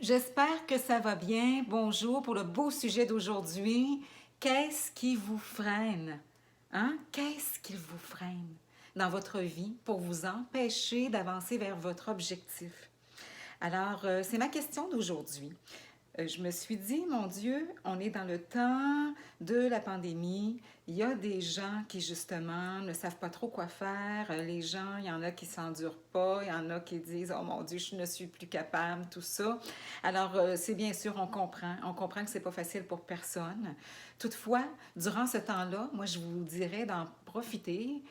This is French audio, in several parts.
J'espère que ça va bien. Bonjour pour le beau sujet d'aujourd'hui. Qu'est-ce qui vous freine? Hein? Qu'est-ce qui vous freine dans votre vie pour vous empêcher d'avancer vers votre objectif? Alors, c'est ma question d'aujourd'hui. Je me suis dit, mon Dieu, on est dans le temps de la pandémie. Il y a des gens qui, justement, ne savent pas trop quoi faire. Les gens, il y en a qui s'endurent pas. Il y en a qui disent, oh mon Dieu, je ne suis plus capable, tout ça. Alors, c'est bien sûr, on comprend. On comprend que c'est pas facile pour personne. Toutefois, durant ce temps-là, moi, je vous dirais d'en profiter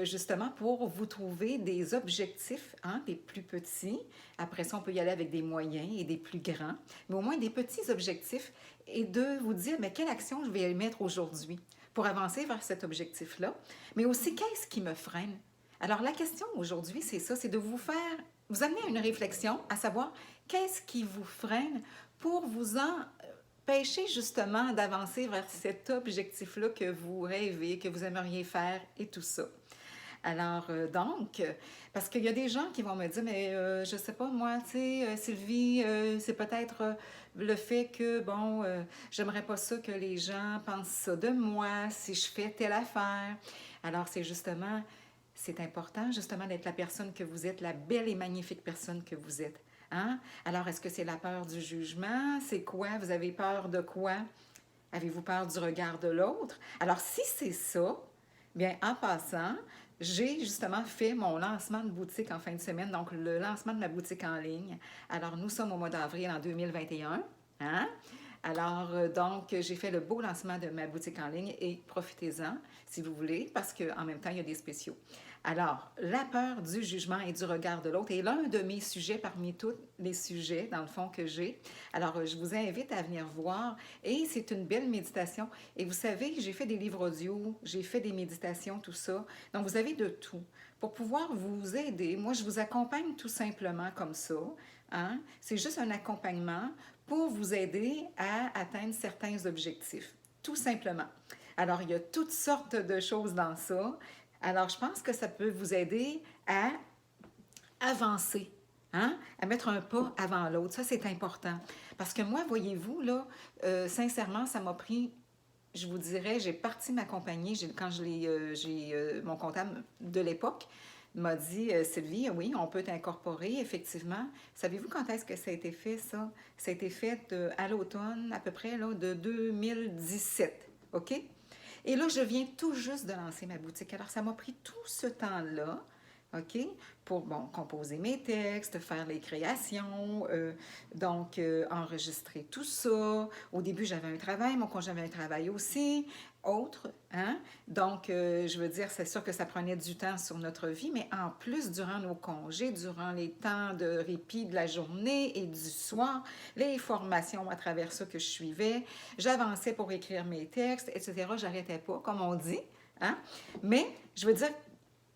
justement pour vous trouver des objectifs, hein, des plus petits. Après ça, on peut y aller avec des moyens et des plus grands, mais au moins des petits objectifs et de vous dire, mais quelle action je vais mettre aujourd'hui pour avancer vers cet objectif-là, mais aussi qu'est-ce qui me freine. Alors la question aujourd'hui, c'est ça, c'est de vous faire, vous amener à une réflexion, à savoir qu'est-ce qui vous freine pour vous empêcher justement d'avancer vers cet objectif-là que vous rêvez, que vous aimeriez faire et tout ça. Alors, parce qu'il y a des gens qui vont me dire, mais je sais pas, moi, tu sais, Sylvie, c'est peut-être le fait que, bon, j'aimerais pas ça que les gens pensent ça de moi si je fais telle affaire. Alors, c'est important, justement, d'être la personne que vous êtes, la belle et magnifique personne que vous êtes. Hein? Alors, est-ce que c'est la peur du jugement? C'est quoi? Vous avez peur de quoi? Avez-vous peur du regard de l'autre? Alors, si c'est ça, bien, en passant, j'ai justement fait mon lancement de boutique en fin de semaine, donc le lancement de ma boutique en ligne. Alors, nous sommes au mois d'avril en 2021. Hein? Alors, donc, j'ai fait le beau lancement de ma boutique en ligne et profitez-en si vous voulez, parce qu'en même temps, il y a des spéciaux. Alors, la peur du jugement et du regard de l'autre est l'un de mes sujets parmi tous les sujets, dans le fond, que j'ai. Alors, je vous invite à venir voir et c'est une belle méditation. Et vous savez, j'ai fait des livres audio, j'ai fait des méditations, tout ça. Donc, vous avez de tout. Pour pouvoir vous aider, moi, je vous accompagne tout simplement comme ça. Hein? C'est juste un accompagnement pour vous aider à atteindre certains objectifs, tout simplement. Alors, il y a toutes sortes de choses dans ça. Alors, je pense que ça peut vous aider à avancer, hein? À mettre un pas avant l'autre. Ça, c'est important. Parce que moi, voyez-vous, là, sincèrement, ça m'a pris, je vous dirais, j'ai parti ma compagnie, quand mon comptable de l'époque m'a dit, Sylvie, oui, on peut t'incorporer, effectivement. Savez-vous quand est-ce que ça a été fait, ça? Ça a été fait à l'automne, à peu près, là, de 2017, OK? Et là, je viens tout juste de lancer ma boutique. Alors, ça m'a pris tout ce temps-là, OK, pour, bon, composer mes textes, faire les créations, enregistrer tout ça. Au début, j'avais un travail, mon conjoint avait un travail aussi, autre, hein? Donc, je veux dire, c'est sûr que ça prenait du temps sur notre vie, mais en plus, durant nos congés, durant les temps de répit de la journée et du soir, les formations à travers ça que je suivais, j'avançais pour écrire mes textes, etc. J'arrêtais pas, comme on dit, hein? Mais, je veux dire,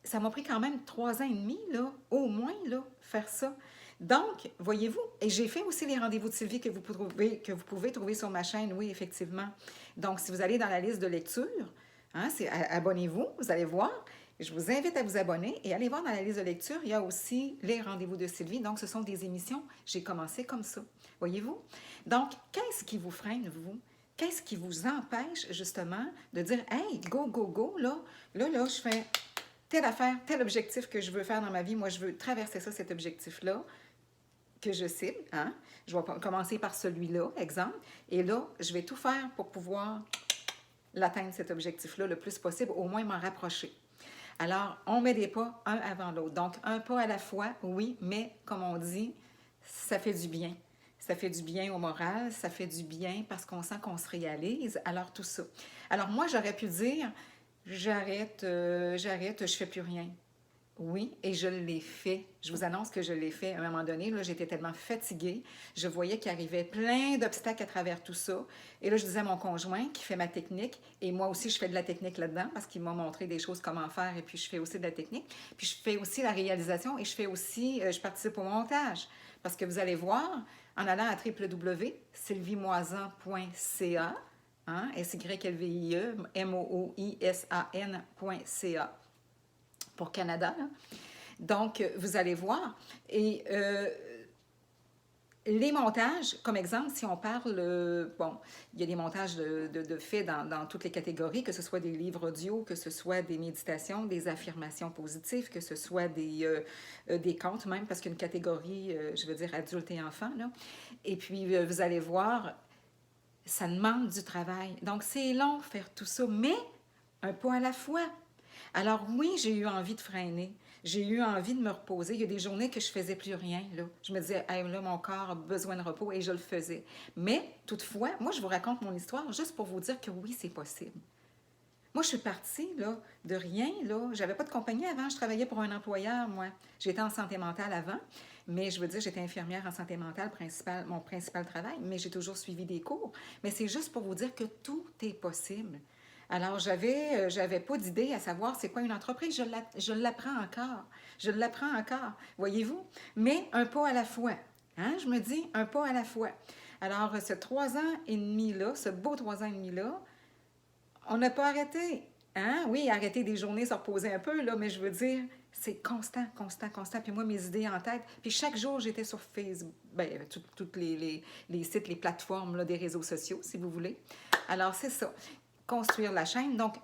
ça m'a pris quand même 3 ans et demi, là, au moins, là, faire ça. Donc, voyez-vous, et j'ai fait aussi les rendez-vous de Sylvie que vous pouvez trouver sur ma chaîne, oui, effectivement. Donc, si vous allez dans la liste de lecture, hein, abonnez-vous, vous allez voir. Je vous invite à vous abonner et allez voir dans la liste de lecture, il y a aussi les rendez-vous de Sylvie. Donc, ce sont des émissions. J'ai commencé comme ça, voyez-vous. Donc, qu'est-ce qui vous freine, vous? Qu'est-ce qui vous empêche, justement, de dire, hey, go, go, go, là, je fais telle affaire, tel objectif que je veux faire dans ma vie, moi, je veux traverser ça, cet objectif-là, que je cible, hein? Je vais commencer par celui-là, exemple, et là, je vais tout faire pour pouvoir l'atteindre, cet objectif-là, le plus possible, au moins m'en rapprocher. Alors, on met des pas un avant l'autre. Donc, un pas à la fois, oui, mais comme on dit, ça fait du bien. Ça fait du bien au moral, ça fait du bien parce qu'on sent qu'on se réalise. Alors, tout ça. Alors, moi, j'aurais pu dire, j'arrête, je fais plus rien. Oui, et je l'ai fait. Je vous annonce que je l'ai fait. À un moment donné, là, j'étais tellement fatiguée. Je voyais qu'il arrivait plein d'obstacles à travers tout ça. Et là, je disais à mon conjoint qui fait ma technique, et moi aussi, je fais de la technique là-dedans parce qu'il m'a montré des choses, comment faire, et puis je fais aussi de la technique. Puis je fais aussi la réalisation et je fais aussi, je participe au montage. Parce que vous allez voir, en allant à www.sylviemoisan.ca, hein, SYLVIE-MOOISAN.ca pour Canada, là. Donc, vous allez voir. Et Les montages, comme exemple, si on parle, bon, il y a des montages de faits dans toutes les catégories, que ce soit des livres audio, que ce soit des méditations, des affirmations positives, que ce soit des contes même, parce qu'il y a une catégorie, je veux dire, adulte et enfant, là. Et puis, vous allez voir, ça demande du travail. Donc, c'est long faire tout ça, mais un pas à la fois. Alors oui, j'ai eu envie de freiner. J'ai eu envie de me reposer. Il y a des journées que je faisais plus rien, là. Je me disais, hey, là, mon corps a besoin de repos et je le faisais. Mais, toutefois, moi, je vous raconte mon histoire juste pour vous dire que oui, c'est possible. Moi, je suis partie, là, de rien, là. J'avais pas de compagnie avant. Je travaillais pour un employeur, moi. J'étais en santé mentale avant, mais je veux dire, j'étais infirmière en santé mentale, mon principal travail, mais j'ai toujours suivi des cours. Mais c'est juste pour vous dire que tout est possible. Alors, j'avais pas d'idée à savoir c'est quoi une entreprise. Je l'apprends encore. Je l'apprends encore, voyez-vous? Mais un pas à la fois. Hein? Je me dis un pas à la fois. Alors, ce 3 ans et demi-là, ce beau 3 ans et demi-là, on n'a pas arrêté. Hein? Oui, arrêter des journées, se reposer un peu, là, mais je veux dire, c'est constant, constant, constant. Puis moi, mes idées en tête. Puis chaque jour, j'étais sur Facebook, ben, tous les sites, les plateformes là, des réseaux sociaux, si vous voulez. Alors, c'est ça. Construire la chaîne. Donc,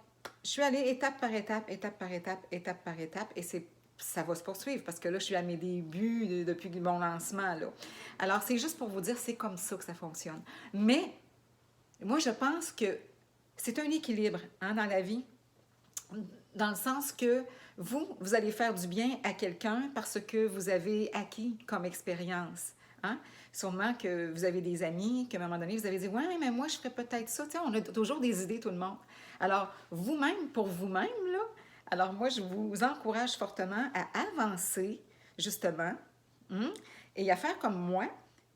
je suis allée étape par étape, étape par étape, étape par étape, et ça va se poursuivre parce que là, je suis à mes débuts depuis mon lancement. Là. Alors, c'est juste pour vous dire, c'est comme ça que ça fonctionne. Mais, moi, je pense que c'est un équilibre hein, dans la vie, dans le sens que vous allez faire du bien à quelqu'un parce que vous avez acquis comme expérience. Hein? Sûrement que vous avez des amis, qu'à un moment donné, vous avez dit « Ouais, mais moi, je ferais peut-être ça. » Tu sais, on a toujours des idées, tout le monde. Alors, vous-même, pour vous-même, là, alors moi, je vous encourage fortement à avancer, justement, et à faire comme moi,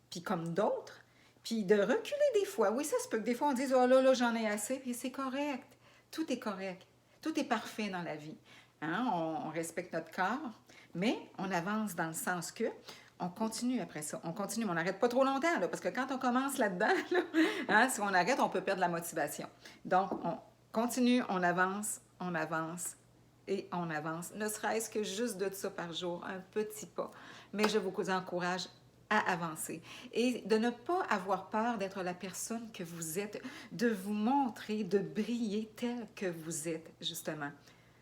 puis comme d'autres, puis de reculer des fois. Oui, ça se peut que des fois, on dise « Oh là, là, j'en ai assez. » Puis c'est correct. Tout est correct. Tout est parfait dans la vie. Hein? On respecte notre corps, mais on avance dans le sens que on continue après ça. On continue, mais on n'arrête pas trop longtemps, là, parce que quand on commence là-dedans, là, hein, si on arrête, on peut perdre la motivation. Donc, on continue, on avance et on avance. Ne serait-ce que juste de ça par jour, un petit pas. Mais je vous encourage à avancer et de ne pas avoir peur d'être la personne que vous êtes, de vous montrer, de briller tel que vous êtes, justement.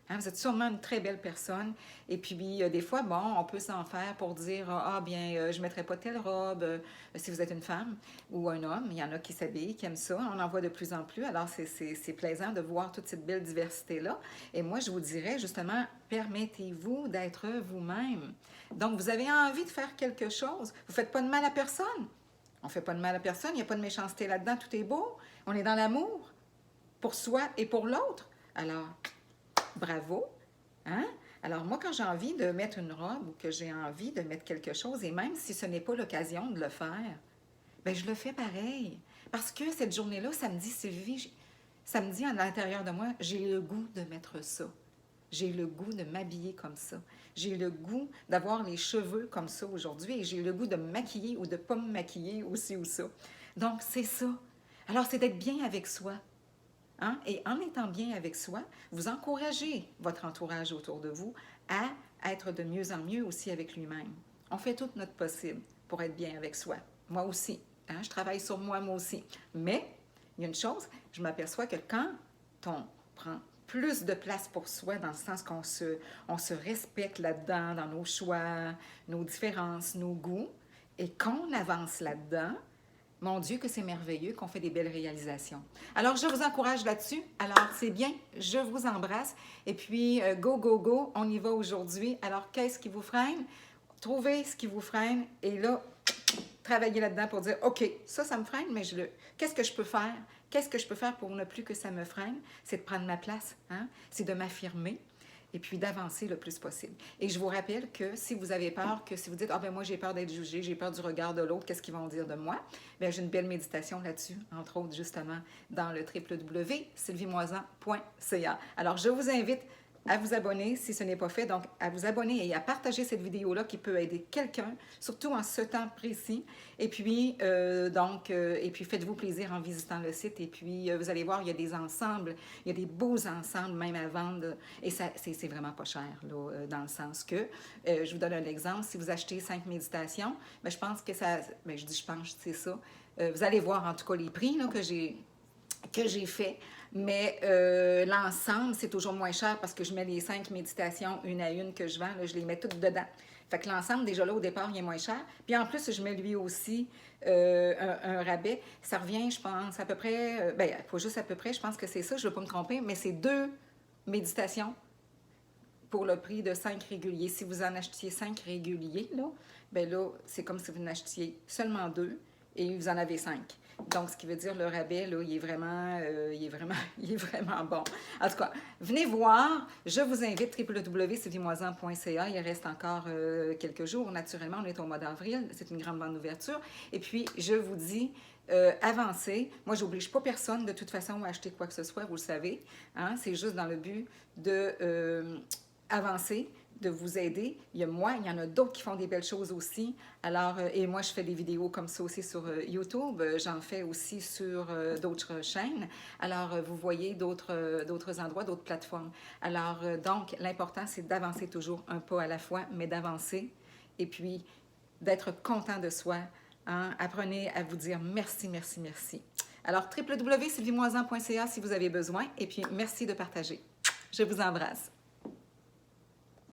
Hein, vous êtes sûrement une très belle personne. Et puis, des fois, bon, on peut s'en faire pour dire, ah bien, je ne mettrai pas telle robe si vous êtes une femme ou un homme. Il y en a qui s'habillent, qui aiment ça. On en voit de plus en plus. Alors, c'est plaisant de voir toute cette belle diversité-là. Et moi, je vous dirais, justement, permettez-vous d'être vous-même. Donc, vous avez envie de faire quelque chose. Vous ne faites pas de mal à personne. On ne fait pas de mal à personne. Il n'y a pas de méchanceté là-dedans. Tout est beau. On est dans l'amour pour soi et pour l'autre. Alors, bravo. Hein? Alors, moi, quand j'ai envie de mettre une robe ou que j'ai envie de mettre quelque chose, et même si ce n'est pas l'occasion de le faire, bien, je le fais pareil. Parce que cette journée-là, ça me dit, Sylvie, ça me dit à l'intérieur de moi, j'ai le goût de mettre ça. J'ai le goût de m'habiller comme ça. J'ai le goût d'avoir les cheveux comme ça aujourd'hui et j'ai le goût de me maquiller ou de ne pas me maquiller aussi ou ça. Donc, c'est ça. Alors, c'est d'être bien avec soi. Hein? Et en étant bien avec soi, vous encouragez votre entourage autour de vous à être de mieux en mieux aussi avec lui-même. On fait tout notre possible pour être bien avec soi. Moi aussi. Hein? Je travaille sur moi aussi. Mais, il y a une chose, je m'aperçois que quand on prend plus de place pour soi, dans le sens qu'on se respecte là-dedans, dans nos choix, nos différences, nos goûts, et qu'on avance là-dedans, mon Dieu, que c'est merveilleux, qu'on fait des belles réalisations. Alors, je vous encourage là-dessus. Alors, c'est bien, je vous embrasse. Et puis, go, go, go, on y va aujourd'hui. Alors, qu'est-ce qui vous freine? Trouvez ce qui vous freine et là, travaillez là-dedans pour dire, OK, ça me freine, mais qu'est-ce que je peux faire? Qu'est-ce que je peux faire pour ne plus que ça me freine? C'est de prendre ma place, hein? C'est de m'affirmer et puis d'avancer le plus possible. Et je vous rappelle que si vous avez peur, que si vous dites « Ah ben moi j'ai peur d'être jugée, j'ai peur du regard de l'autre, qu'est-ce qu'ils vont dire de moi? » Bien, j'ai une belle méditation là-dessus, entre autres justement dans le www.sylviemoisan.ca. Alors je vous invite à vous abonner si ce n'est pas fait. Donc, à vous abonner et à partager cette vidéo-là qui peut aider quelqu'un, surtout en ce temps précis. Et puis, faites-vous plaisir en visitant le site. Et puis, vous allez voir, il y a des ensembles, il y a des beaux ensembles même à vendre. Et ça, c'est vraiment pas cher, là, dans le sens que, je vous donne un exemple, si vous achetez 5 méditations, bien, je pense que ça, bien, je dis je pense, c'est ça. Vous allez voir en tout cas les prix là, que j'ai fait. Mais l'ensemble, c'est toujours moins cher parce que je mets les 5 méditations une à une que je vends, là, je les mets toutes dedans. Fait que l'ensemble, déjà là, au départ, il est moins cher. Puis en plus, je mets lui aussi un rabais. Ça revient, je pense, à peu près, pas juste à peu près, je pense que c'est ça, je ne veux pas me tromper, mais c'est 2 méditations pour le prix de 5 réguliers. Si vous en achetiez 5 réguliers, là, ben là, c'est comme si vous en achetiez seulement 2 et vous en avez 5. Donc, ce qui veut dire le rabais, là, il est vraiment bon. En tout cas, venez voir. Je vous invite, www.sylviemoisan.ca. Il reste encore quelques jours. Naturellement, on est au mois d'avril. C'est une grande bande d'ouverture. Et puis, je vous dis, avancez. Moi, je n'oblige pas personne, de toute façon, à acheter quoi que ce soit, vous le savez. Hein? C'est juste dans le but de avancer, de vous aider. Il y a moi, il y en a d'autres qui font des belles choses aussi. Alors, et moi, je fais des vidéos comme ça aussi sur YouTube. J'en fais aussi sur d'autres chaînes. Alors, vous voyez d'autres endroits, d'autres plateformes. Alors, donc, l'important, c'est d'avancer toujours un pas à la fois, mais d'avancer et puis d'être content de soi. Hein? Apprenez à vous dire merci, merci, merci. Alors, www.sylviemoisan.ca si vous avez besoin. Et puis, merci de partager. Je vous embrasse.